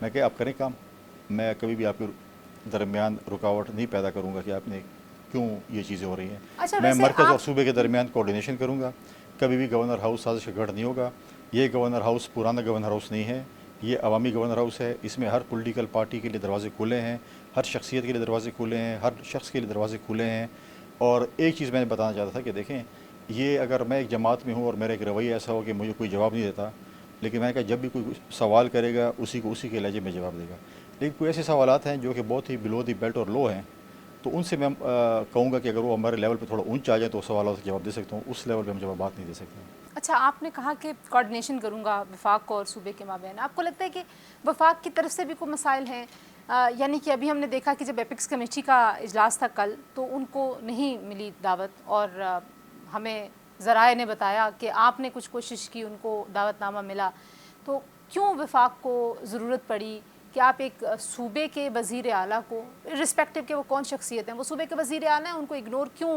میں کہ آپ کریں کام, میں کبھی بھی آپ کے درمیان رکاوٹ نہیں پیدا کروں گا کہ آپ نے کیوں یہ چیزیں ہو رہی ہیں. اچھا میں ویسے مرکز اور صوبے کے درمیان کوارڈینیشن کروں گا. کبھی بھی گورنر ہاؤس سازش کا گڑھ نہیں ہوگا. یہ گورنر ہاؤس پرانا گورنر ہاؤس نہیں ہے, یہ عوامی گورنر ہاؤس ہے. اس میں ہر پولیٹیکل پارٹی کے لیے دروازے کھلے ہیں, ہر شخصیت کے لیے دروازے کھلے ہیں, ہر شخص کے لیے دروازے کھلے ہیں. اور ایک چیز میں نے بتانا چاہتا تھا کہ دیکھیں, یہ اگر میں ایک جماعت میں ہوں اور میرا ایک رویہ ایسا ہو کہ مجھے کوئی جواب نہیں دیتا, لیکن میں نے کہا جب بھی کوئی سوال کرے گا اسی کو اسی کے لہجے میں جواب دے گا. لیکن کوئی ایسے سوالات ہیں جو کہ بہت ہی بلو دی بیلٹ اور لو ہیں, تو ان سے میں کہوں گا کہ اگر وہ ہمارے لیول پہ تھوڑا اونچ آ جائے تو سوالات سے جواب دے سکتا ہوں, اس لیول پہ ہم جوابات نہیں دے سکتے. اچھا آپ نے کہا کہ کوارڈینیشن کروں گا وفاق اور صوبے کے مابین. آپ کو لگتا ہے کہ وفاق کی طرف سے بھی کوئی مسائل ہیں؟ یعنی کہ ابھی ہم نے دیکھا کہ جب ایپکس کمیٹی کا اجلاس تھا کل تو ان کو نہیں ملی دعوت, اور ہمیں ذرائع نے بتایا کہ آپ نے کچھ کوشش کی, ان کو دعوت نامہ ملا. تو کیوں وفاق کو ضرورت پڑی کہ آپ ایک صوبے کے وزیر اعلیٰ کو, رسپیکٹو کہ وہ کون شخصیت ہیں, وہ صوبے کے وزیر اعلیٰ ہیں, ان کو اگنور کیوں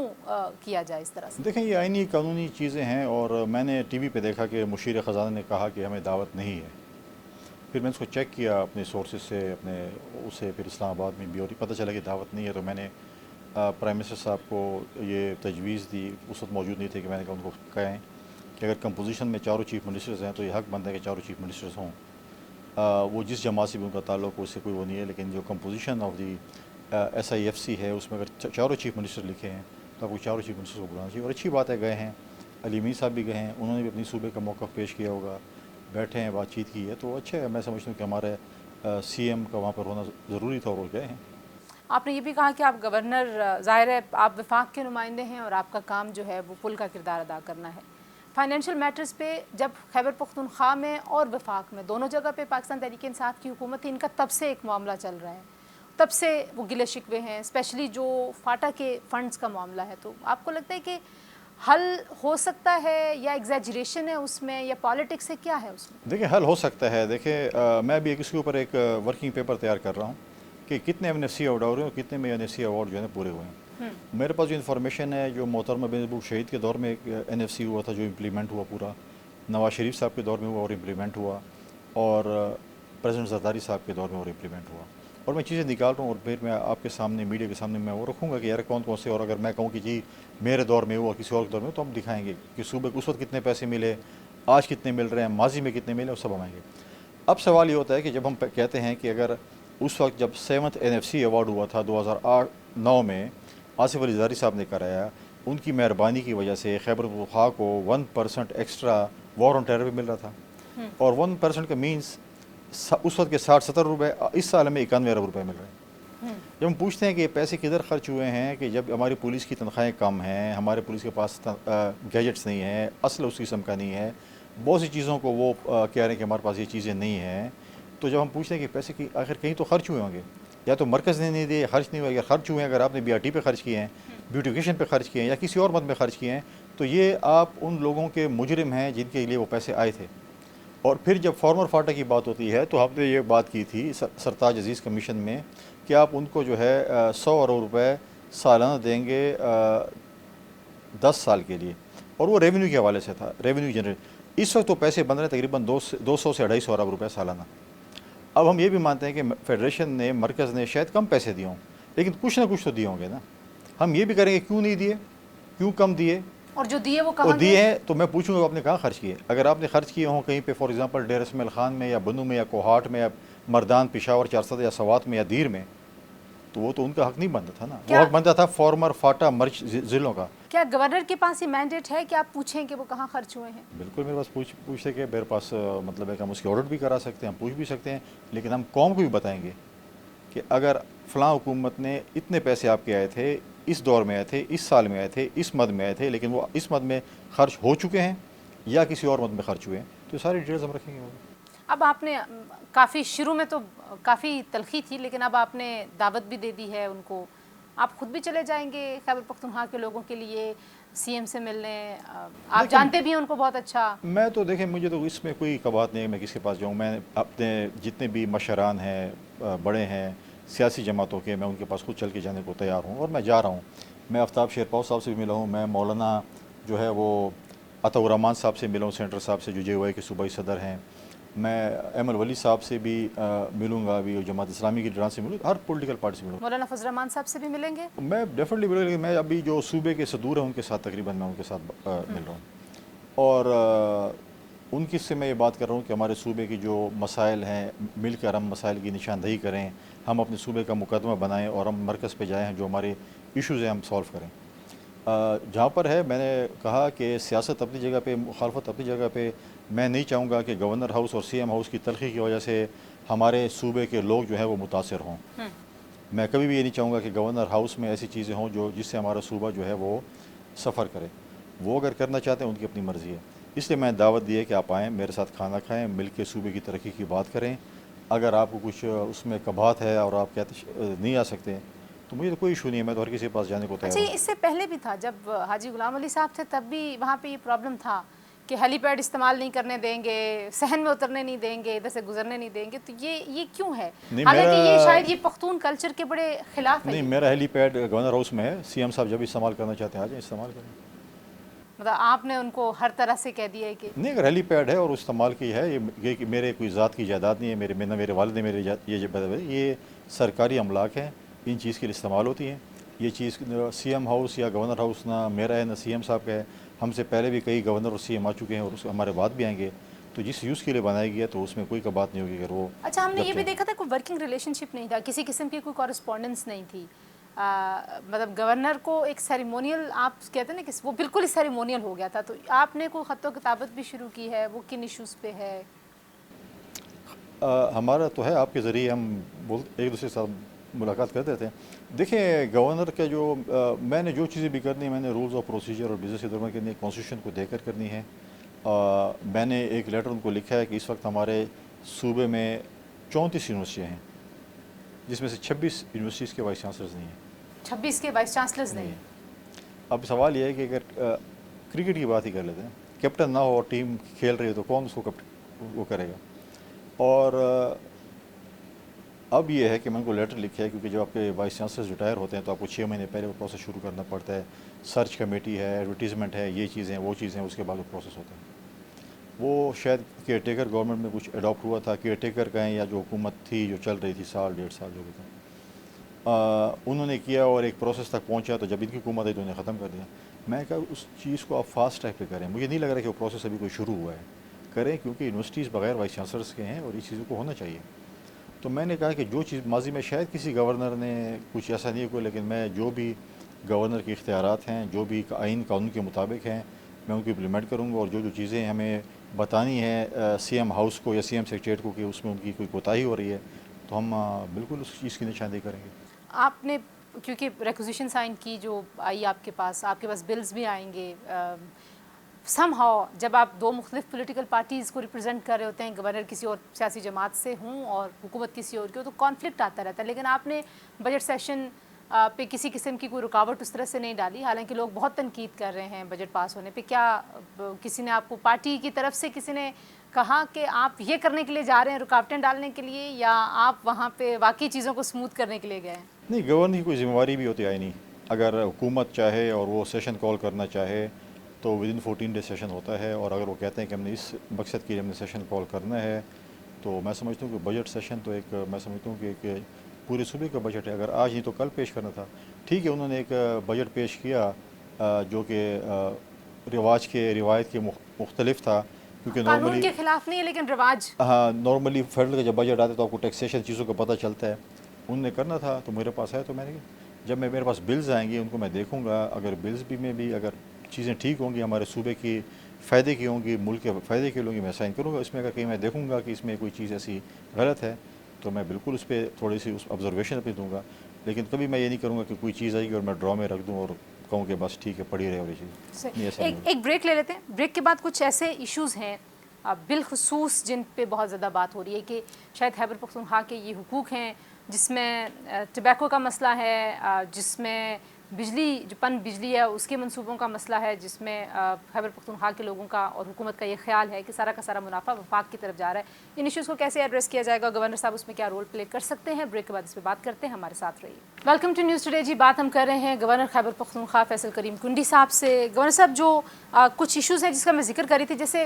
کیا جائے اس طرح سے؟ دیکھیں یہ آئینی قانونی چیزیں ہیں, اور میں نے ٹی وی پہ دیکھا کہ مشیر خزانہ نے کہا کہ ہمیں دعوت نہیں ہے. پھر میں اس کو چیک کیا اپنے سورسز سے, اپنے اسے, پھر اسلام آباد میں بھی, اور پتہ چلا کہ دعوت نہیں ہے. تو میں نے پرائم منسٹر صاحب کو یہ تجویز دی, اس وقت موجود نہیں تھے, کہ میں نے کہا ان کو کہیں کہ اگر کمپوزیشن میں چاروں چیف منسٹرز ہیں تو یہ حق بنتا ہے کہ چاروں چیف منسٹرز ہوں. وہ جس جماعت سے بھی ان کا تعلق ہو, اس سے کوئی وہ نہیں ہے, لیکن جو کمپوزیشن آف دی SIFC ہے اس میں اگر چاروں چیف منسٹر لکھے ہیں تو آپ کو چاروں چیف منسٹر کو بلانا چاہیے. اور اچھی بات ہے, گئے ہیں, علی امین صاحب بھی گئے ہیں, انہوں نے بھی اپنی صوبے کا موقف پیش کیا ہوگا, بیٹھے ہیں, بات چیت کی ہے, تو اچھا ہے. میں سمجھتا ہوں کہ ہمارے CM کا وہاں پر ہونا ضروری تھا, اور وہ گئے ہیں. آپ نے یہ بھی کہا کہ آپ گورنر, ظاہر ہے آپ وفاق کے نمائندے ہیں اور آپ کا کام جو ہے وہ پل کا کردار ادا کرنا ہے. فائنینشیل میٹرز پہ جب خیبر پختونخوا میں اور وفاق میں دونوں جگہ پہ پاکستان تحریک انصاف کی حکومت ہے, ان کا تب سے ایک معاملہ چل رہا ہے, تب سے وہ گلے شکوے ہیں, اسپیشلی جو فاٹا کے فنڈز کا معاملہ ہے. تو آپ کو لگتا ہے کہ حل ہو سکتا ہے, یا ایگزیجریشن ہے اس میں, یا پالیٹکس ہے, کیا ہے اس میں؟ دیکھیں حل ہو سکتا ہے. دیکھیں میں بھی اس کے اوپر ایک ورکنگ پیپر تیار کر رہا ہوں کہ کتنے NFC ایوارڈ ہو رہے ہیں اور کتنے میں NFC ایوارڈ جو ہے پورے ہوئے ہیں. میرے پاس جو انفارمیشن ہے, جو محترمہ بینظیر شہید کے دور میں ایک NFC ہوا تھا جو امپلیمنٹ ہوا پورا, نواز شریف صاحب کے دور میں ہوا اور امپلیمنٹ ہوا, اور پریزیڈنٹ زرداری صاحب کے دور میں اور امپلیمنٹ ہوا. اور میں چیزیں نکال رہا ہوں, اور پھر میں آپ کے سامنے, میڈیا کے سامنے میں وہ رکھوں گا کہ یار کون کون سے, اور اگر میں کہوں کہ جی میرے دور میں ہوا, کسی اور کے دور میں, تو ہم دکھائیں گے کہ صوبے کو اس وقت کتنے پیسے ملے, آج کتنے مل رہے ہیں, ماضی میں کتنے ملے, وہ سب ہم آئیں گے. اب سوال یہ ہوتا ہے کہ جب ہم کہتے ہیں کہ اگر اس وقت جب 7th NFC ایوارڈ ہوا تھا 2008-9 میں, آصف علی زرداری صاحب نے کرایا, ان کی مہربانی کی وجہ سے خیبر پختونخوا کو 1% ایکسٹرا وار آن ٹیرر بھی مل رہا تھا, اور 1% کا مینس اس وقت کے 60-70 روپے, اس سال میں 91 ارب روپے مل رہے ہیں. جب ہم پوچھتے ہیں کہ یہ پیسے کدھر خرچ ہوئے ہیں, کہ جب ہماری پولیس کی تنخواہیں کم ہیں, ہمارے پولیس کے پاس گیجٹس نہیں ہیں, اسلحہ اس قسم کا نہیں ہے, بہت سی چیزوں کو وہ کہہ رہے ہیں کہ ہمارے پاس یہ چیزیں نہیں ہیں, تو جب ہم پوچھتے ہیں کہ پیسے کی آخر کہیں تو خرچ ہوئے ہوں گے, یا تو مرکز نے نہیں دیے, خرچ نہیں ہوئے. اگر خرچ ہوئے ہیں, اگر آپ نے BRT پہ خرچ کیے ہیں, بیوٹیفیکیشن پہ خرچ کیے ہیں, یا کسی اور مد میں خرچ کیے ہیں, تو یہ آپ ان لوگوں کے مجرم ہیں جن کے لیے وہ پیسے آئے تھے. اور پھر جب فارمر فاٹا کی بات ہوتی ہے تو ہم نے یہ بات کی تھی سرتاج عزیز کمیشن میں کہ آپ ان کو جو ہے 100 ارب روپے سالانہ دیں گے 10 سال کے لیے, اور وہ ریونیو کے حوالے سے تھا, ریونیو جنریٹ. اس وقت تو پیسے بن رہے ہیں تقریباً 200 سے 250 ارب روپے سالانہ. اب ہم یہ بھی مانتے ہیں کہ فیڈریشن نے, مرکز نے شاید کم پیسے دیے ہوں, لیکن کچھ نہ کچھ تو دیے ہوں گے نا. ہم یہ بھی کریں گے کیوں نہیں دیے, کیوں کم دیے, اور جو دیے وہ کہاں دیے ہیں, تو میں پوچھوں گا آپ نے کہاں خرچ کیے. اگر آپ نے خرچ کیے ہوں کہیں پہ, فار ایگزامپل ڈیر اسماعیل خان میں, یا بنو میں, یا کوہاٹ میں, یا مردان, پشاور, 400, یا سوات میں, یا دیر میں, تو وہ تو ان کا حق نہیں بنتا تھا نا. وہ حق بنتا تھا فارمر فاٹا مرچ ضلعوں کا. کیا گورنر کے پاس یہ مینڈیٹ ہے کہ آپ پوچھیں کہ وہ کہاں خرچ ہوئے ہیں؟ بالکل میرے پاس پوچھتے کہ میرے پاس مطلب ہے کہ ہم اس کی آڈٹ بھی کرا سکتے ہیں, ہم پوچھ بھی سکتے ہیں, لیکن ہم قوم کو بھی بتائیں گے کہ اگر فلاں حکومت نے اتنے پیسے آپ کے آئے تھے, اس دور میں آئے تھے, اس سال میں آئے تھے, اس مد میں آئے تھے, لیکن وہ اس مد میں خرچ ہو چکے ہیں یا کسی اور مد میں خرچ ہوئے ہیں, تو ساری ڈیٹیلز ہم رکھیں گے. اب آپ نے کافی شروع میں تو کافی تلخی تھی, لیکن اب آپ نے دعوت بھی دے دی ہے ان کو, آپ خود بھی چلے جائیں گے خیبر پختونخوا کے لوگوں کے لیے CM سے ملنے, آپ جانتے بھی ہیں ان کو بہت اچھا. میں تو دیکھیں مجھے تو اس میں کوئی قباحت نہیں ہے میں کس کے پاس جاؤں. میں اپنے جتنے بھی مشران ہیں, بڑے ہیں سیاسی جماعتوں کے, میں ان کے پاس خود چل کے جانے کو تیار ہوں, اور میں جا رہا ہوں. میں آفتاب شیرپاؤ صاحب سے بھی ملا ہوں, میں مولانا جو ہے وہ عطا الرحمان صاحب سے ملا ہوں, سینٹر صاحب سے جو JOI کے صوبائی صدر ہیں, میں ایمل ولی صاحب سے بھی ملوں گا، ابھی جماعت اسلامی کی لیڈران سے ملوں گا، ہر پولیٹیکل پارٹی سے ملوں گا. مولانا فضل الرحمان صاحب سے بھی ملیں گے؟ میں ڈیفینیٹلی ملوں گا، لیکن میں ابھی جو صوبے کے صدور ہیں ان کے ساتھ تقریباً میں ان کے ساتھ مل رہا ہوں. اور ان کی سے میں یہ بات کر رہا ہوں کہ ہمارے صوبے کی جو مسائل ہیں مل کر ہم مسائل کی نشاندہی کریں، ہم اپنے صوبے کا مقدمہ بنائیں اور ہم مرکز پہ جائیں، جو ہمارے ایشوز ہیں ہم سولو کریں. جہاں پر ہے میں نے کہا کہ سیاست اپنی جگہ پہ، مخالفت اپنی جگہ پہ. میں نہیں چاہوں گا کہ گورنر ہاؤس اور سی ایم ہاؤس کی تلخی کی وجہ سے ہمارے صوبے کے لوگ جو ہیں وہ متاثر ہوں. میں کبھی بھی یہ نہیں چاہوں گا کہ گورنر ہاؤس میں ایسی چیزیں ہوں جو جس سے ہمارا صوبہ جو ہے وہ سفر کرے. وہ اگر کرنا چاہتے ہیں ان کی اپنی مرضی ہے. اس لیے میں دعوت دی ہے کہ آپ آئیں، میرے ساتھ کھانا کھائیں، مل کے صوبے کی ترقی کی بات کریں. اگر آپ کو کچھ اس میں کبات ہے اور آپ کہتے نہیں آ سکتے تو مجھے تو کوئی ایشو نہیں ہے، میں تو ہر کسی کے پاس جانے کو تیار اچھا، ہوں. اس سے پہلے بھی تھا جب حاجی غلام علی صاحب تھے، تب بھی وہاں پہ یہ پرابلم تھا کہ ہیلی پیڈ استعمال نہیں کرنے دیں گے، صحن میں اترنے نہیں دیں گے، ادھر سے گزرنے نہیں دیں گے. تو یہ کیوں ہے؟ حالانکہ یہ شاید یہ پختون کلچر کے بڑے خلاف ہے. نہیں، میرا ہیلی پیڈ گورنر ہاؤس میں ہے. سی ایم صاحب جب استعمال کرنا چاہتے ہیں آ جائیں، استعمال کریں. مطلب آپ نے ان کو ہر طرح سے کہہ دیا ہے کہ نہیں، اگر ہیلی پیڈ ہے اور استعمال کی ہے، یہ کہ میرے کوئی ذات کی جائیداد نہیں ہے، میرے والد نے یہ سرکاری املاک ہیں، ان چیز کے لیے استعمال ہوتی ہیں. یہ چیز سی ایم ہاؤس یا گورنر ہاؤس نہ میرا ہے نہ سی ایم صاحب کا ہے. ہم سے پہلے بھی کئی گورنر اور سی ایم آ چکے ہیں اور ہمارے بعد بھی آئیں گے. تو جس یوز کے لیے بنایا گیا تو اس میں کوئی بات نہیں ہوگی. اگر وہ اچھا، ہم نے یہ بھی دیکھا تھا کوئی ورکنگ ریلیشن شپ نہیں تھا، کسی قسم کی کوئی کورسپونڈنس نہیں تھی. مطلب گورنر کو ایک سیریمونیل آپ کہتے ہیں نا کہ وہ بالکل ہی سیریمونیل ہو گیا تھا. تو آپ نے کوئی خط و کتابت بھی شروع کی ہے، وہ کن ایشوز پہ ہے؟ ہمارا تو ہے، آپ کے ذریعے ہم ایک دوسرے کے ساتھ ملاقات کرتے تھے. دیکھیں، گورنر کا جو میں نے جو چیزیں بھی کرنی ہے، میں نے رولز آف پروسیجر اور بزنس کے درمیان کرنی ہے، کانسٹیٹیوشن کو دیکھ کر کرنی ہے. میں نے ایک لیٹر ان کو لکھا ہے کہ اس وقت ہمارے صوبے میں 34 یونیورسٹیاں ہیں، جس میں سے 26 یونیورسٹیز کے وائس چانسلرز نہیں ہیں. 26 کے وائس چانسلرز نہیں. اب سوال یہ ہے کہ اگر کرکٹ کی بات ہی کر لیتے ہیں، کیپٹن نہ ہو اور ٹیم کھیل رہی ہے تو کون اس کو وہ کرے گا؟ اور اب یہ ہے کہ میں ان کو لیٹر لکھا ہے، کیونکہ جب آپ کے وائس چانسلرز ریٹائر ہوتے ہیں تو آپ کو 6 مہینے پہلے وہ پروسیس شروع کرنا پڑتا ہے. سرچ کمیٹی ہے، ایڈورٹیزمنٹ ہے، یہ چیزیں وہ چیزیں، اس کے بعد وہ پروسیس ہوتا ہے. وہ شاید کیئر ٹیکر گورنمنٹ میں کچھ اڈاپٹ ہوا تھا، کیئر ٹیکر کہیں یا جو حکومت تھی جو چل رہی تھی سال ڈیڑھ سال جو بھی تھا، انہوں نے کیا اور ایک پروسیس تک پہنچا. تو جب ان کی حکومت آئی تو انہیں ختم کر دیا. میں کہا اس چیز کو آپ فاسٹ ٹریک پہ کریں. مجھے نہیں لگ رہا کہ وہ پروسیس ابھی کوئی شروع ہوا ہے. کریں، کیونکہ یونیورسٹیز بغیر وائس چانسلرس کے ہیں اور اس چیزوں کو ہونا چاہیے. تو میں نے کہا کہ جو چیز ماضی میں شاید کسی گورنر نے کچھ ایسا نہیں کیا، لیکن میں جو بھی گورنر کے اختیارات ہیں، جو بھی آئین قانون کے مطابق ہیں، میں ان کو امپلیمنٹ کروں گا. اور جو چیزیں ہمیں بتانی ہے سی ایم ہاؤس کو یا سی ایم سیکریٹریٹ کو کہ اس میں ان کی کوئی کوتاہی ہو رہی ہے، تو ہم بالکل اس چیز کی نشاندہی کریں گے. آپ نے کیونکہ ریکوزیشن سائن کی جو آئی آپ کے پاس بلز بھی آئیں گے. سم ہاؤ جب آپ دو مختلف پولیٹیکل پارٹیز کو ریپرزینٹ کر رہے ہوتے ہیں، گورنر کسی اور سیاسی جماعت سے ہوں اور حکومت کسی اور کی ہو، تو کانفلکٹ آتا رہتا ہے. لیکن آپ نے بجٹ سیشن پہ کسی قسم کی کوئی رکاوٹ اس طرح سے نہیں ڈالی، حالانکہ لوگ بہت تنقید کر رہے ہیں بجٹ پاس ہونے پہ. کیا کسی نے آپ کو پارٹی کی طرف سے کسی نے کہا کہ آپ یہ کرنے کے لیے جا رہے ہیں، رکاوٹیں ڈالنے کے لیے، یا آپ وہاں پہ واقعی چیزوں کو اسموتھ کرنے کے لیے گئے ہیں؟ نہیں، گورنر کی کوئی ذمہ داری بھی ہوتی ہے نہیں. اگر حکومت چاہے اور وہ سیشن کال کرنا چاہے تو ود ان 14 ڈیز سیشن ہوتا ہے. اور اگر وہ کہتے ہیں کہ ہم نے اس مقصد کے لیے ہم نے سیشن کال کرنا ہے، تو میں سمجھتا ہوں کہ بجٹ سیشن تو ایک میں سمجھتا ہوں کہ ایک پورے صوبے کا بجٹ ہے. اگر آج نہیں تو کل پیش کرنا تھا. ٹھیک ہے، انہوں نے ایک بجٹ پیش کیا جو کہ روایت کے مختلف تھا، کیونکہ قانون نارملی کے خلاف نہیں ہے لیکن رواج. ہاں، نارملی فیڈرل کا جب بجٹ آتا ہے تو آپ کو ٹیکسیشن چیزوں کا پتہ چلتا ہے. انہوں نے کرنا تھا تو میرے پاس ہے. تو میں نے جب میرے پاس بلز آئیں گی ان کو میں دیکھوں گا. اگر بلز میں بھی اگر چیزیں ٹھیک ہوں گی، ہمارے صوبے کی فائدے کی ہوں گی، ملک کے فائدے کی ہوں گی، میں سائن کروں گا. اس میں اگر کہیں میں دیکھوں گا کہ اس میں کوئی چیز ایسی غلط ہے تو میں بالکل اس پہ تھوڑی سی اس آبزرویشن اپنی دوں گا. لیکن کبھی میں یہ نہیں کروں گا کہ کوئی چیز آئے گی اور میں ڈرا میں رکھ دوں اور کہوں کہ بس ٹھیک ہے پڑھی رہے. اور یہ چیز ایک بریک لے لیتے ہیں. بریک کے بعد کچھ ایسے ایشوز ہیں بالخصوص جن پہ بہت زیادہ بات ہو رہی ہے کہ شاید خیبر پختونخوا کے یہ حقوق ہیں، جس میں ٹبیکو کا مسئلہ ہے، جس میں بجلی ہے اس کے منصوبوں کا مسئلہ ہے، جس میں خیبر پختونخوا کے لوگوں کا اور حکومت کا یہ خیال ہے کہ سارا کا سارا منافع وفاق کی طرف جا رہا ہے. ان ایشوز کو کیسے ایڈریس کیا جائے گا، گورنر صاحب اس میں کیا رول پلے کر سکتے ہیں؟ بریک کے بعد اس پہ بات کرتے ہیں. ہمارے ساتھ رہیے. Welcome to News Today. جی، بات ہم کر رہے ہیں گورنر خیبر پختونخوا فیصل کریم کنڈی صاحب سے. گورنر صاحب، جو کچھ ایشوز ہیں جس کا میں ذکر کر رہی تھی، جیسے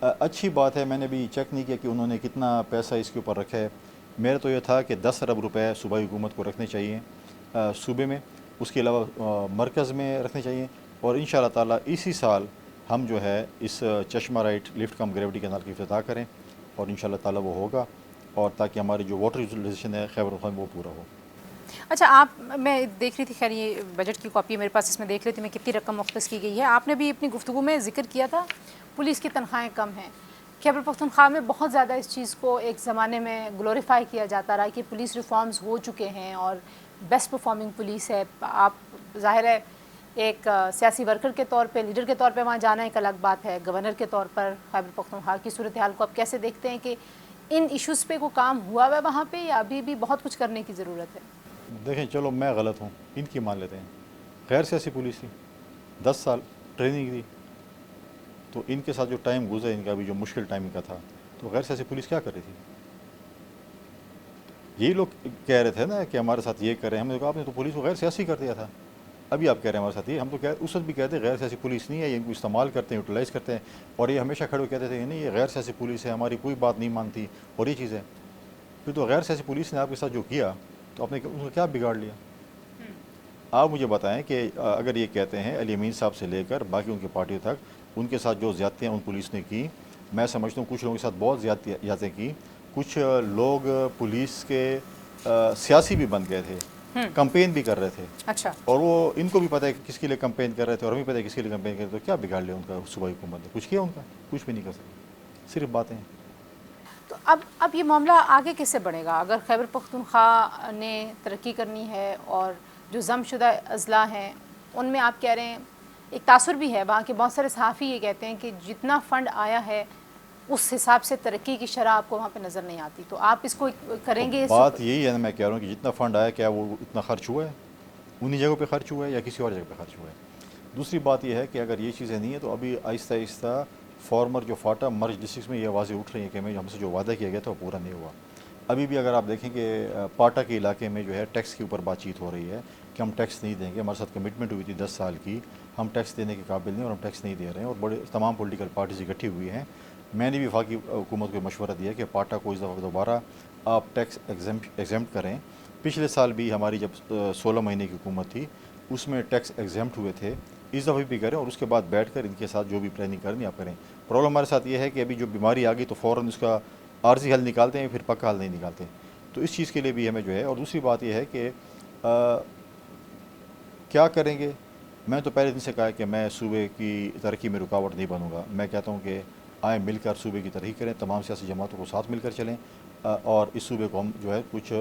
اچھی بات ہے، میں نے بھی چیک نہیں کیا کہ انہوں نے کتنا پیسہ اس کے اوپر رکھا ہے. میرا تو یہ تھا کہ 10 ارب روپے صوبائی حکومت کو رکھنے چاہیے صوبے میں، اس کے علاوہ مرکز میں رکھنے چاہیے، اور ان شاء اللہ تعالیٰ اسی سال ہم جو ہے اس چشمہ رائٹ لفٹ کم گریوٹی کینال کی افتتاح کریں، اور ان شاء اللہ تعالیٰ وہ ہوگا، اور تاکہ ہماری جو واٹر یوٹیلائزیشن ہے خیبر پختونخوا وہ پورا ہو. اچھا، آپ میں دیکھ رہی تھی، خیر یہ بجٹ کی کاپی میرے پاس، اس میں دیکھ رہی تھی میں کتنی رقم مختص کی گئی ہے. آپ نے بھی اپنی گفتگو میں ذکر کیا تھا پولیس کی تنخواہیں کم ہیں. خیبر پختونخوا میں بہت زیادہ اس چیز کو ایک زمانے میں گلوریفائی کیا جاتا رہا کہ پولیس ریفارمز ہو چکے ہیں اور بیسٹ پرفارمنگ پولیس ہے. آپ ظاہر ہے ایک سیاسی ورکر کے طور پہ، لیڈر کے طور پہ وہاں جانا ایک الگ بات ہے، گورنر کے طور پر خیبر پختونخوا کی صورتحال کو آپ کیسے دیکھتے ہیں کہ ان ایشوز پہ کوئی کام ہوا ہے وہاں پہ، یا ابھی بھی بہت کچھ کرنے کی ضرورت ہے؟ دیکھیں، چلو میں غلط ہوں، ان کی مان لیتے ہیں. غیر سیاسی پولیس تھی، 10 سال ٹریننگ دی، تو ان کے ساتھ جو ٹائم گزرا، ان کا بھی جو مشکل ٹائم کا تھا، تو غیر سیاسی پولیس کیا کر رہی تھی؟ یہی لوگ کہہ رہے تھے نا کہ ہمارے ساتھ یہ کریں. ہم نے کہا آپ نے تو پولیس کو غیر سیاسی کر دیا تھا. ابھی آپ کہہ رہے ہیں ہمارے ساتھ یہ. ہم تو اس وقت بھی کہتے ہیں غیر سیاسی پولیس نہیں ہے، یہ ان کو استعمال کرتے ہیں، یوٹیلائز کرتے ہیں، اور یہ ہمیشہ کھڑے ہو کہتے تھے نہیں یہ غیر سیاسی پولیس ہے، ہماری کوئی بات نہیں مانتی، اور یہ چیز ہے. پھر تو غیر سیاسی پولیس نے آپ کے ساتھ جو کیا، تو آپ نے اس کو کیا بگاڑ لیا؟ آپ مجھے بتائیں کہ اگر یہ کہتے ہیں علی امین صاحب سے لے کر باقی ان کی پارٹیوں تک ان کے ساتھ جو زیادتیاں ان پولیس نے کی، میں سمجھتا ہوں کچھ لوگوں کے ساتھ بہت زیادتیاں کی. کچھ لوگ پولیس کے سیاسی بھی بن گئے تھے، کمپین بھی کر رہے تھے. اچھا، اور وہ ان کو بھی پتہ ہے کہ کس کے لیے کمپین کر رہے تھے، اور ہمیں پتہ ہے کس کے لیے کمپین کر رہے تھے. تو کیا بگاڑ لیا ان کا صوبائی حکومت نے؟ کچھ کیا ان کا؟ کچھ بھی نہیں کر سکتے، صرف باتیں. تو اب یہ معاملہ آگے کس سے بڑھے گا؟ اگر خیبر پختونخوا نے ترقی کرنی ہے اور جو ضم شدہ اضلاع ہیں ان میں آپ کہہ رہے ہیں ایک تاثر بھی ہے، وہاں کے بہت سارے صحافی یہ کہتے ہیں کہ جتنا فنڈ آیا ہے اس حساب سے ترقی کی شرح آپ کو وہاں پہ نظر نہیں آتی، تو آپ اس کو کریں گے؟ بات یہی ہے نا، میں کہہ رہا ہوں کہ جتنا فنڈ آیا کیا وہ اتنا خرچ ہوا ہے؟ انہی جگہوں پہ خرچ ہوا ہے یا کسی اور جگہ پہ خرچ ہوا ہے؟ دوسری بات یہ ہے کہ اگر یہ چیزیں نہیں ہیں تو ابھی آہستہ آہستہ فارمر جو فاٹا مرج ڈسٹرکٹس میں یہ آوازیں اٹھ رہی ہیں کہ ہم سے جو وعدہ کیا گیا تھا وہ پورا نہیں ہوا. ابھی بھی اگر آپ دیکھیں کہ پاٹا کے علاقے میں جو ہے ٹیکس کے اوپر بات چیت ہو رہی ہے کہ ہم ٹیکس نہیں دیں گے. ہمارے ساتھ کمٹمنٹ ہوئی تھی 10 سال کی، ہم ٹیکس دینے کے قابل نہیں اور ہم ٹیکس نہیں دے رہے ہیں، اور بڑے تمام پولیٹیکل پارٹیز اکٹھی ہوئی ہیں. میں نے بھی وفاقی حکومت کو مشورہ دیا کہ پاٹا کو اس دفعہ دوبارہ آپ ٹیکس ایگزمپٹ کریں. پچھلے سال بھی ہماری جب 16 مہینے کی حکومت تھی اس میں ٹیکس ایگزمپٹ ہوئے تھے، اس دفعہ بھی کریں، اور اس کے بعد بیٹھ کر ان کے ساتھ جو بھی پلاننگ کرنی آپ کریں. پرابلم ہمارے ساتھ یہ ہے کہ ابھی جو بیماری آ گئی تو فوراً اس کا عارضی حل نکالتے ہیں، پھر پکا حل نہیں نکالتے. تو اس چیز کے لیے بھی ہمیں جو ہے، اور دوسری بات یہ ہے کہ کیا کریں گے. میں تو پہلے دن سے کہا کہ میں صوبے کی ترقی میں رکاوٹ نہیں بنوں گا. میں کہتا ہوں کہ آئیں مل کر صوبے کی ترقی کریں، تمام سیاسی جماعتوں کو ساتھ مل کر چلیں، اور اس صوبے کو ہم جو ہے کچھ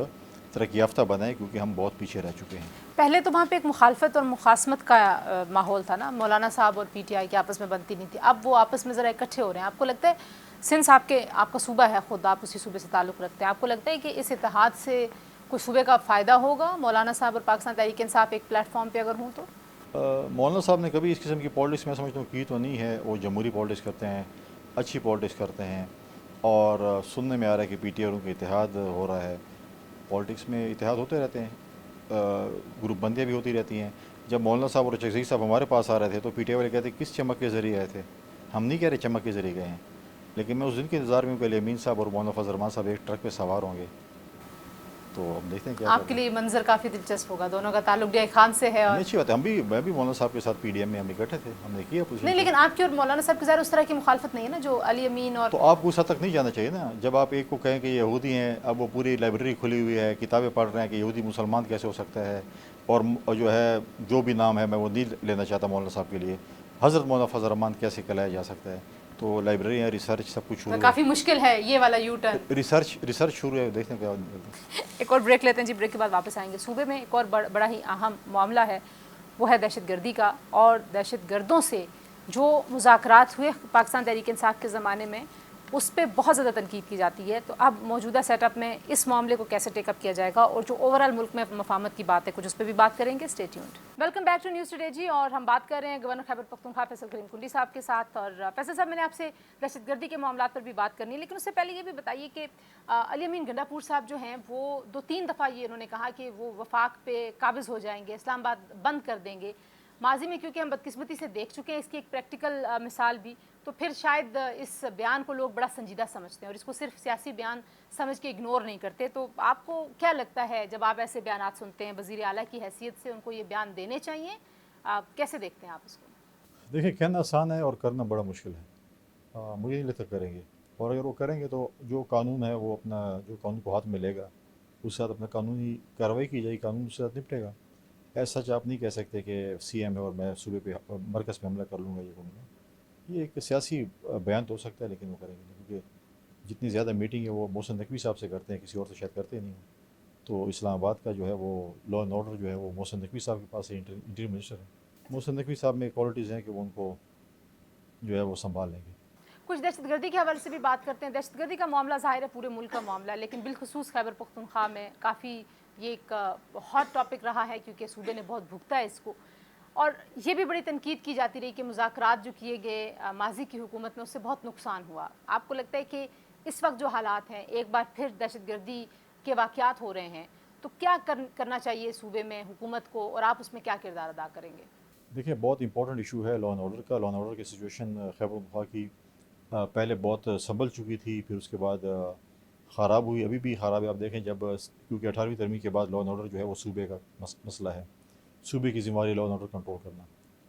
ترقی یافتہ بنائیں، کیونکہ ہم بہت پیچھے رہ چکے ہیں. پہلے تو وہاں پہ ایک مخالفت اور مخاصمت کا ماحول تھا نا، مولانا صاحب اور پی ٹی آئی کی آپس میں بنتی نہیں تھی. اب وہ آپس میں ذرا اکٹھے ہو رہے ہیں. آپ کو لگتا ہے سندھ آپ کا صوبہ ہے، خود آپ اسی صوبے سے تعلق رکھتے ہیں، آپ کو لگتا ہے کہ اس اتحاد سے کوئی صوبے کا فائدہ ہوگا؟ مولانا صاحب اور پاکستان تحریک انصاف ایک پلیٹ فارم پہ اگر ہوں تو؟ مولانا صاحب نے کبھی اس قسم کی پالیٹکس میں سمجھتا ہوں کی تو نہیں ہے. وہ جمہوری پالیٹکس کرتے ہیں، اچھی پالیٹکس کرتے ہیں، اور سننے میں آ رہا ہے کہ پی ٹی آئی اور ان کا اتحاد ہو رہا ہے. پالیٹکس میں اتحاد ہوتے رہتے ہیں، گروپ بندیاں بھی ہوتی رہتی ہیں. جب مولانا صاحب اور چکزئی صاحب ہمارے پاس آ رہے تھے تو پی ٹی آئی والے کہتے ہیں کس چمک کے ذریعے آئے تھے؟ ہم نہیں کہہ رہے چمک کے ذریعے گئے ہیں، لیکن میں اس دن کے انتظار میں ہوں کہ علی امین صاحب اور مولانا فضل الرحمان صاحب ایک ٹرک پہ سوار ہوں گے. تو ہم دیکھتے ہیں کیا آپ کرتے کے ہیں. لیے منظر کافی دلچسپ ہوگا، دونوں کا تعلق ڈی آئی خان سے ہے. اور نہیں، اچھی بات ہے. میں بھی مولانا صاحب کے ساتھ پی ڈی ایم میں ہم اکٹھے تھے، ہم نے کیا پوزیشن. نہیں، لیکن آپ کی اور مولانا صاحب کی ظاہر اس طرح کی مخالفت نہیں ہے نا جو علی امین اور... تو آپ کو اس حد تک نہیں جانا چاہیے نا. جب آپ ایک کو کہیں کہ یہودی ہیں، اب وہ پوری لائبریری کھلی ہوئی ہے، کتابیں پڑھ رہے ہیں کہ یہودی مسلمان کیسے ہو سکتا ہے، اور جو ہے جو بھی نام ہے میں وہ نہیں لینا چاہتا مولانا صاحب کے لیے، حضرت مولانا فضل الرحمان کیسے کہلایا جا سکتا ہے. تو لائبریری ہے، ریسرچ سب کچھ شروع کافی مشکل ہے یہ والا یو ٹرن. ریسرچ شروع ہے، دیکھتے ہیں کیا نکلتا ہے. ایک اور بریک لیتے ہیں جی، بریک کے بعد واپس آئیں گے. صوبے میں ایک اور بڑا ہی اہم معاملہ ہے، وہ ہے دہشت گردی کا، اور دہشت گردوں سے جو مذاکرات ہوئے پاکستان تحریک انصاف کے زمانے میں اس پہ بہت زیادہ تنقید کی جاتی ہے. تو اب موجودہ سیٹ اپ میں اس معاملے کو کیسے ٹیک اپ کیا جائے گا، اور جو اوور آل ملک میں مفاہمت کی بات ہے کچھ اس پہ بھی بات کریں گے. Stay tuned. Welcome back to News Today جی، اور ہم بات کر رہے ہیں گورنر خیبر پختونخوا فیصل کریم کنڈی صاحب کے ساتھ. اور فیصل صاحب، میں نے آپ سے دہشت گردی کے معاملات پر بھی بات کرنی ہے، لیکن اس سے پہلے یہ بھی بتائیے کہ علی امین گنڈاپور صاحب جو ہیں وہ 2-3 دفعہ یہ انہوں نے کہا کہ وہ وفاق پہ قابض ہو جائیں گے، اسلام آباد بند کر دیں گے. ماضی میں کیونکہ ہم بدقسمتی سے دیکھ چکے ہیں اس کی ایک پریکٹیکل مثال بھی، تو پھر شاید اس بیان کو لوگ بڑا سنجیدہ سمجھتے ہیں اور اس کو صرف سیاسی بیان سمجھ کے اگنور نہیں کرتے. تو آپ کو کیا لگتا ہے جب آپ ایسے بیانات سنتے ہیں وزیر اعلیٰ کی حیثیت سے ان کو یہ بیان دینے چاہیے؟ آپ کیسے دیکھتے ہیں آپ اس کو؟ دیکھیں کہنا آسان ہے اور کرنا بڑا مشکل ہے. مجھے نہیں لگتا کریں گے، اور اگر وہ کریں گے تو جو قانون ہے وہ اپنا جو قانون کو ہاتھ میں لے گا اس کے ساتھ اپنا قانونی کارروائی کی جائے گی، قانون اس کے ساتھ نپٹے گا. ایسا سچ آپ نہیں کہہ سکتے کہ سی ایم ہے اور میں صوبے پہ مرکز پہ حملہ کر لوں گا یہ کروں گا. یہ ایک سیاسی بیان تو ہو سکتا ہے لیکن وہ کریں گے نہیں، کیونکہ جتنی زیادہ میٹنگ ہے وہ محسن نقوی صاحب سے کرتے ہیں، کسی اور سے شاید کرتے نہیں ہیں. تو اسلام آباد کا جو ہے وہ لا اینڈ آرڈر جو ہے وہ محسن نقوی صاحب کے پاس انٹری منسٹر ہے. محسن نقوی صاحب میں کوالٹیز ہیں کہ وہ ان کو جو ہے وہ سنبھال لیں گے. کچھ دہشت گردی کے حوالے سے بھی بات کرتے ہیں. دہشت گردی کا معاملہ ظاہر ہے پورے ملک کا معاملہ ہے، لیکن بالخصوص خیبر پختونخوا میں کافی یہ ایک ہاٹ ٹاپک رہا ہے کیونکہ صوبے نے بہت بھگتا ہے اس کو، اور یہ بھی بڑی تنقید کی جاتی رہی کہ مذاکرات جو کیے گئے ماضی کی حکومت میں اس سے بہت نقصان ہوا. آپ کو لگتا ہے کہ اس وقت جو حالات ہیں ایک بار پھر دہشت گردی کے واقعات ہو رہے ہیں تو کیا کرنا چاہیے صوبے میں حکومت کو، اور آپ اس میں کیا کردار ادا کریں گے؟ دیکھیں بہت امپورٹنٹ ایشو ہے لا اینڈ آرڈر کا. لا اینڈ آرڈر کی سچویشن خیبر پختونخوا کی پہلے بہت سنبھل چکی تھی، پھر اس کے بعد خراب ہوئی، ابھی بھی خراب ہے. آپ دیکھیں جب کیونکہ 18ویں ترمیم کے بعد لا اینڈ آرڈر جو ہے وہ صوبے کا مسئلہ ہے، صوبے کی ذمہ داری لا اینڈ آرڈر کنٹرول کرنا.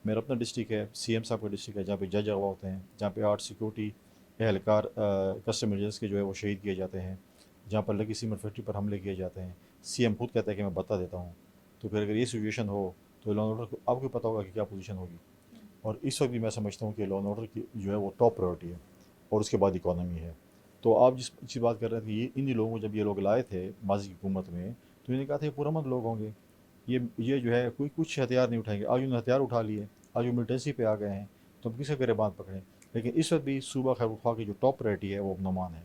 میرا اپنا ڈسٹرکٹ ہے، سی ایم صاحب کا ڈسٹرکٹ ہے، جہاں پہ جج اغوا ہوتے ہیں، جہاں پہ 8 سیکورٹی اہلکار کسٹم ایجنٹس کے جو ہے وہ شہید کیے جاتے ہیں، جہاں پر لگی سیمنٹ فیکٹری پر حملے کیے جاتے ہیں. سی ایم خود کہتا ہے کہ میں بتا دیتا ہوں. تو پھر اگر یہ سچویشن ہو تو لا اینڈ آرڈر کو آپ کو پتہ ہوگا کہ کیا پوزیشن ہوگی. اور اس وقت بھی میں سمجھتا ہوں کہ لا اینڈ آرڈر کی جو ہے وہ ٹاپ پرائورٹی ہے، اور اس کے بعد اکانومی ہے. تو آپ جس بات کر رہے تھے کہ انہی لوگوں کو جب یہ لوگ لائے تھے ماضی کی حکومت میں تو انہوں نے کہا تھا یہ پرامن لوگ ہوں گے، یہ جو ہے کوئی کچھ ہتھیار نہیں اٹھائیں گے. آج انہوں نے ہتھیار اٹھا لیے، آج وہ ملٹنسی پہ آ گئے ہیں، تو ہم کس کے گریبان پکڑیں. لیکن اس وقت بھی صوبہ خیبر پختونخوا کی جو ٹاپ پرائورٹی ہے وہ امن و امان ہے.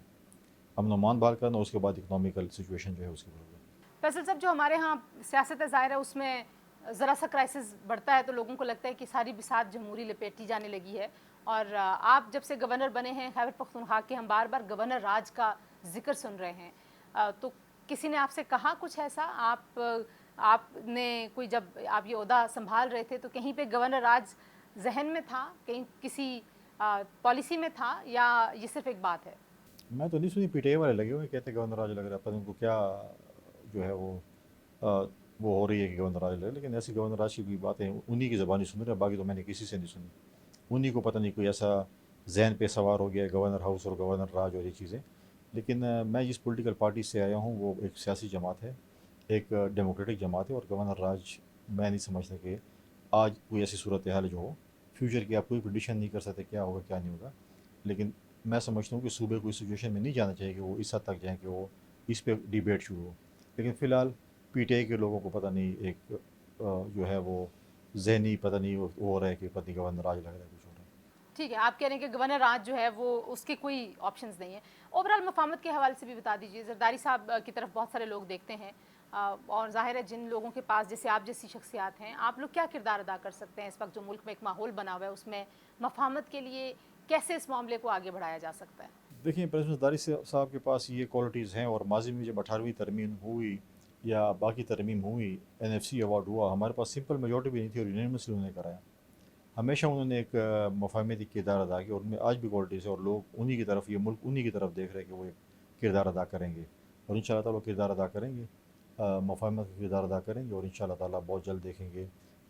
امن و امان بحال کرنا، اس کے بعد اکنامیکل سچویشن جو ہے اس کے بعد. فیصل صاحب، جو ہمارے ہاں سیاست ہے ظاہر ہے اس میں ذرا سا کرائسس بڑھتا ہے تو لوگوں کو لگتا ہے کہ ساری بساط جمہوری لپیٹی جانے لگی ہے. اور آپ جب سے گورنر بنے ہیں خیبر پختونخوا کے، ہم بار بار گورنر راج کا ذکر سن رہے ہیں. تو کسی نے آپ سے کہا کچھ ایسا؟ آپ نے کوئی جب آپ یہ عہدہ سنبھال رہے تھے تو کہیں پہ گورنر راج ذہن میں تھا، کہیں کسی پالیسی میں تھا، یا یہ صرف ایک بات ہے؟ میں تو نہیں سنی، پی ٹی آئی والے لگے ہوئے کہتے ہیں گورنر راج لگ رہا ہے، پتہ ان کو کیا جو ہے وہ ہو رہی ہے کہ گورنر راج لگ رہا ہے. لیکن ایسی گورنر راج کی بھی باتیں انہی کی زبانی سن رہے ہیں، باقی تو میں نے کسی سے نہیں سنی. انہی کو پتہ نہیں کوئی ایسا ذہن پہ سوار ہو گیا ہے گورنر ہاؤس اور گورنر راج اور یہ چیزیں. لیکن میں جس پولیٹیکل پارٹی سے آیا ہوں وہ ایک سیاسی جماعت ہے، ایک ڈیموکریٹک جماعت ہے، اور گورنر راج میں نہیں سمجھتا کہ آج کوئی ایسی صورتحال جو ہو. فیوچر کی آپ کوئی پریڈکشن نہیں کر سکتے کیا ہوگا کیا نہیں ہوگا. لیکن میں سمجھتا ہوں کہ صوبے کو اس سچویشن میں نہیں جانا چاہیے کہ وہ اس حد تک جائیں کہ وہ اس پہ ڈیبیٹ شروع ہو. لیکن فی الحال پی ٹی آئی کے لوگوں کو پتہ نہیں ایک جو ہے وہ ذہنی پتہ نہیں وہ ہو رہا ہے کہ پتہ نہیں گورنر راج لگ رہا ہے کچھ ہو رہا ہے. ٹھیک ہے، آپ کہہ رہے ہیں کہ گورنر راج جو ہے وہ اس کے کوئی آپشنز نہیں ہیں. اوورال مفاہمت کے حوالے سے بھی بتا دیجیے. زرداری صاحب کی طرف بہت سارے لوگ دیکھتے ہیں، اور ظاہر ہے جن لوگوں کے پاس جیسے آپ جیسی شخصیات ہیں، آپ لوگ کیا کردار ادا کر سکتے ہیں اس وقت جو ملک میں ایک ماحول بنا ہوا ہے اس میں مفاہمت کے لیے کیسے اس معاملے کو آگے بڑھایا جا سکتا ہے؟ دیکھیں پریزیڈنٹ زرداری صاحب کے پاس یہ کوالٹیز ہیں، اور ماضی میں جب 18ویں ترمیم ہوئی یا باقی ترمیم ہوئی، این ایف سی ایوارڈ ہوا، ہمارے پاس سمپل میجورٹی بھی نہیں تھی اور یونینیمسلی انہوں نے کرایا. ہمیشہ انہوں نے ایک مفاہمتی کردار ادا کیا، اور ان میں آج بھی کوالٹیز ہے، اور لوگ انہی کی طرف، یہ ملک انہی کی طرف دیکھ رہے ہیں کہ وہ ایک کردار ادا کریں گے، اور ان شاء اللہ تعالیٰ کردار ادا کریں گے، مفاہمت کا کردار ادا کریں گے. اور ان شاء اللہ تعالیٰ بہت جلد دیکھیں گے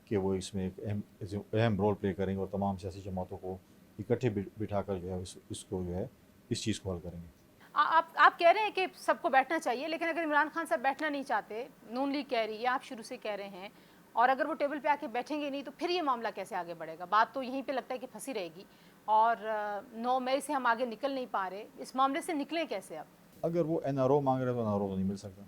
کہ وہ اس میں ایک اہم رول پلے کریں گے، اور تمام سیاسی جماعتوں کو اکٹھے بٹھا کر جو ہے اس کو جو ہے اس چیز کو حل کریں گے. آپ کہہ رہے ہیں کہ سب کو بیٹھنا چاہیے، لیکن اگر عمران خان صاحب بیٹھنا نہیں چاہتے، نون لیگ کہہ رہی ہے، آپ شروع سے کہہ رہے ہیں، اور اگر وہ ٹیبل پہ آ کے بیٹھیں گے نہیں تو پھر یہ معاملہ کیسے آگے بڑھے گا؟ بات تو یہیں پہ لگتا ہے کہ پھنسی رہے گی، اور 9 مئی سے ہم آگے نکل نہیں پا رہے. اس معاملے سے نکلیں کیسے اب؟ اگر وہ این آر او مانگ رہے ہیں تو این آر او تو نہیں مل سکتا،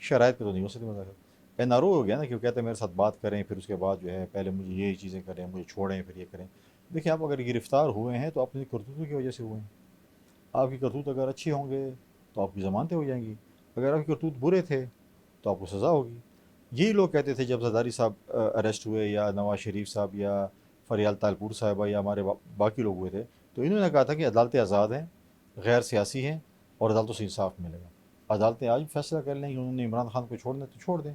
شرائط پہ تو نہیں ہو سکتی مذاکرات. این آر او ہو گیا نا کہ وہ کہتے ہیں میرے ساتھ بات کریں، پھر اس کے بعد جو ہے پہلے مجھے یہ چیزیں کریں، مجھے چھوڑیں، پھر یہ کریں. دیکھیں آپ اگر گرفتار ہوئے ہیں تو اپنی کرتوتوں کی وجہ سے ہوئے ہیں. آپ کی کرتوت اگر اچھے ہوں گے تو آپ کی ضمانتیں ہو جائیں گی، اگر آپ کی کرتوت برے تھے تو آپ کو سزا ہوگی. یہی لوگ کہتے تھے جب زرداری صاحب اریسٹ ہوئے، یا نواز شریف صاحب، یا فریال تالپور صاحبہ، یا ہمارے باقی لوگ ہوئے تھے، تو انہوں نے کہا تھا کہ عدالتیں آزاد ہیں، غیر سیاسی ہیں، اور عدالتوں سے انصاف ملے گا. عدالتیں آج فیصلہ کر لیں کہ انہوں نے عمران خان کو چھوڑنا ہے تو چھوڑ دیں.